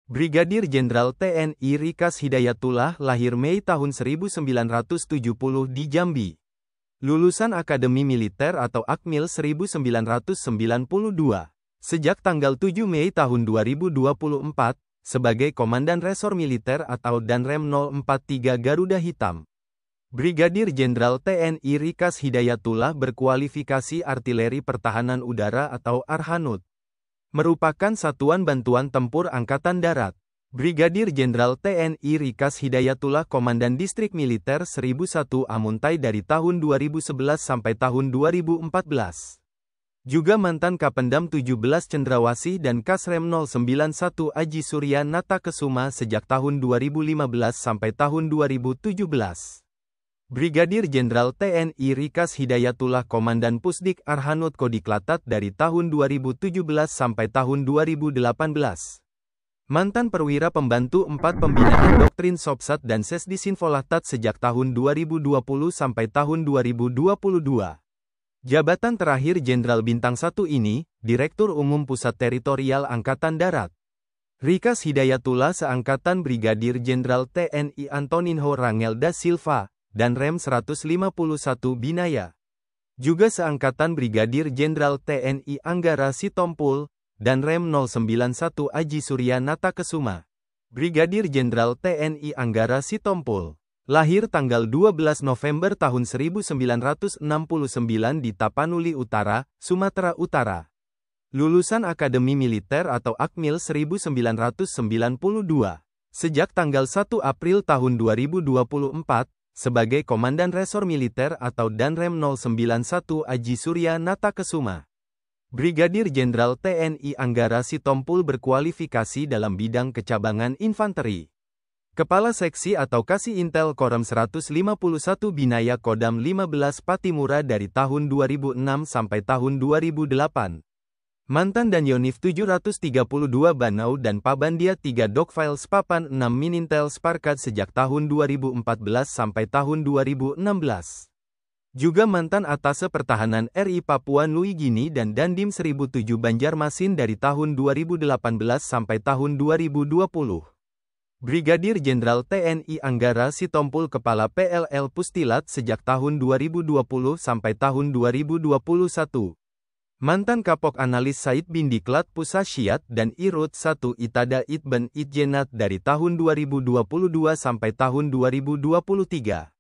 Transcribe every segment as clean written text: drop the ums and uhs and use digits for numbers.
Brigadir Jenderal TNI Rikas Hidayatullah lahir Mei tahun 1970 di Jambi. Lulusan Akademi Militer atau Akmil 1992. Sejak tanggal 7 Mei tahun 2024, sebagai Komandan Resor Militer atau Danrem 043 Garuda Hitam. Brigadir Jenderal TNI Rikas Hidayatullah berkualifikasi Artileri Pertahanan Udara atau Arhanud. Merupakan Satuan Bantuan Tempur Angkatan Darat. Brigadir Jenderal TNI Rikas Hidayatullah Komandan Distrik Militer 1001 Amuntai dari tahun 2011 sampai tahun 2014. Juga mantan Kapendam 17 Cendrawasih dan Kasrem 091 Aji Surya Nata Kesuma sejak tahun 2015 sampai tahun 2017. Brigadir Jenderal TNI Rikas Hidayatullah Komandan Pusdik Arhanud Kodiklatat dari tahun 2017 sampai tahun 2018. Mantan Perwira Pembantu 4 Pembinaan Doktrin Sopsat dan Sesdisinfolatat sejak tahun 2020 sampai tahun 2022. Jabatan terakhir Jenderal Bintang 1 ini, Direktur Umum Pusat Teritorial Angkatan Darat. Rikas Hidayatullah seangkatan Brigadir Jenderal TNI Antoninho Rangel da Silva, dan Rem 151 Binaya. Juga seangkatan Brigadir Jenderal TNI Anggara Sitompul, dan Rem 091 Aji Surya Nata Kesuma. Brigadir Jenderal TNI Anggara Sitompul. Lahir tanggal 12 November tahun 1969 di Tapanuli Utara, Sumatera Utara. Lulusan Akademi Militer atau Akmil 1992. Sejak tanggal 1 April tahun 2024, sebagai Komandan Resor Militer atau Danrem 091 Aji Surya Nata Kesuma. Brigadir Jenderal TNI Anggara Sitompul berkualifikasi dalam bidang kecabangan infanteri. Kepala Seksi atau Kasih Intel Korem 151 Binaya Kodam 15 Patimura dari tahun 2006 sampai tahun 2008. Mantan Danyonif 732 Banau dan Pabandia 3 Dokfiles Papan 6 Minintel Sparkat sejak tahun 2014 sampai tahun 2016. Juga mantan Atase Pertahanan RI Papua Nui Gini dan Dandim 1007 Banjarmasin dari tahun 2018 sampai tahun 2020. Brigadir Jenderal TNI Anggara Sitompul Kepala PLL Pustilat sejak tahun 2020 sampai tahun 2021. Mantan Kapok Analis Said bin Diklat Pusasyiat dan Irut 1 Itada Itben Itjenat dari tahun 2022 sampai tahun 2023.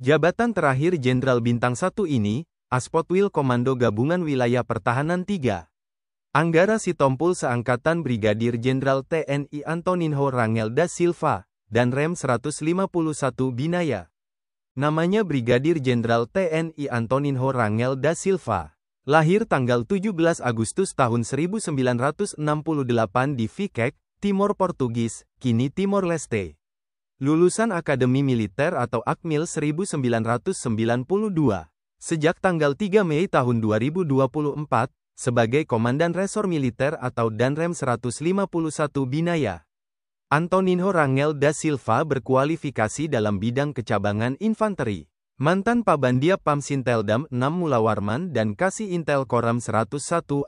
Jabatan terakhir Jenderal Bintang 1 ini, Aspotwil Komando Gabungan Wilayah Pertahanan 3. Anggara Sitompul seangkatan Brigadir Jenderal TNI Antoninho Rangel da Silva, dan Rem 151 Binaya. Namanya Brigadir Jenderal TNI Antoninho Rangel da Silva. Lahir tanggal 17 Agustus tahun 1968 di Vikek, Timor Portugis, kini Timor Leste. Lulusan Akademi Militer atau Akmil 1992. Sejak tanggal 3 Mei tahun 2024, sebagai Komandan Resor Militer atau Danrem 151 Binaya. Antoninho Rangel da Silva berkualifikasi dalam bidang kecabangan infanteri. Mantan Pabandia Pamsinteldam 6 Mulawarman dan Kasih Intel Koram 101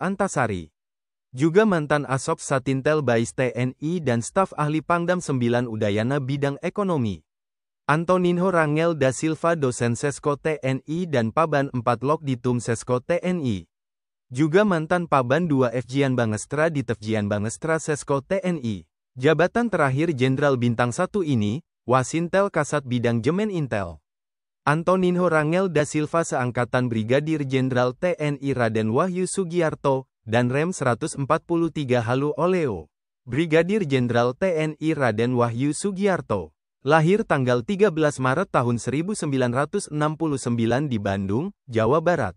Antasari. Juga mantan Asop Satintel Bais TNI dan staf ahli Pangdam 9 Udayana bidang ekonomi. Antoninho Rangel da Silva dosen Sesko TNI dan Paban 4 Lokditum Sesko TNI. Juga mantan Paban 2 Fjian Bangestra di Tefjian Bangestra Sesko TNI. Jabatan terakhir Jenderal Bintang 1 ini, Wasintel Kasat Bidang Jemen Intel. Antoninho Rangel da Silva seangkatan Brigadir Jenderal TNI Raden Wahyu Sugiarto, dan Rem 143 Halu Oleo. Brigadir Jenderal TNI Raden Wahyu Sugiarto. Lahir tanggal 13 Maret tahun 1969 di Bandung, Jawa Barat.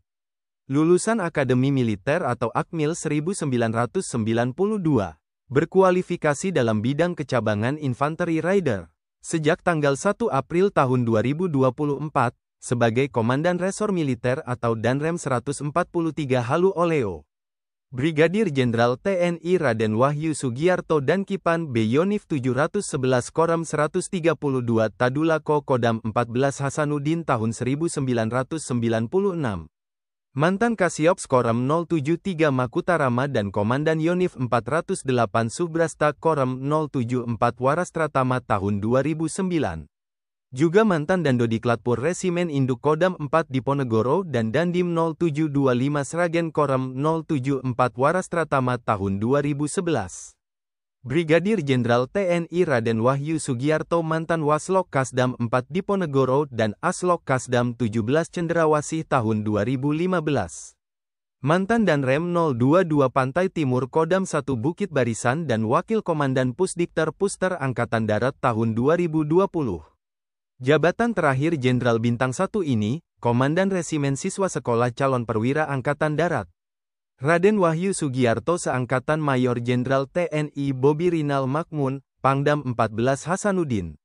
Lulusan Akademi Militer atau Akmil 1992. Berkualifikasi dalam bidang kecabangan Infanteri Rider. Sejak tanggal 1 April tahun 2024, sebagai Komandan Resor Militer atau Danrem 143 Halu Oleo. Brigadir Jenderal TNI Raden Wahyu Sugiarto dan Kipan Beyonif 711 Koram 132 Tadulako Kodam 14 Hasanuddin tahun 1996. Mantan Kasiops Korem 073 Makutarama dan Komandan Yonif 408 Subrasta Korem 074 Warastratama tahun 2009. Juga mantan Dandodiklatpur Resimen Induk Kodam 4 Diponegoro dan Dandim 0725 Sragen Korem 074 Warastratama tahun 2011. Brigadir Jenderal TNI Raden Wahyu Sugiarto mantan Waslok Kasdam 4 Diponegoro dan Aslok Kasdam 17 Cendrawasih tahun 2015. Mantan Danrem 022 Pantai Timur Kodam 1 Bukit Barisan dan Wakil Komandan Pusdikter Puster Angkatan Darat tahun 2020. Jabatan terakhir Jenderal Bintang 1 ini, Komandan Resimen Siswa Sekolah Calon Perwira Angkatan Darat. Raden Wahyu Sugiarto seangkatan Mayor Jenderal TNI Bobi Rinal Makmun, Pangdam 14 Hasanuddin.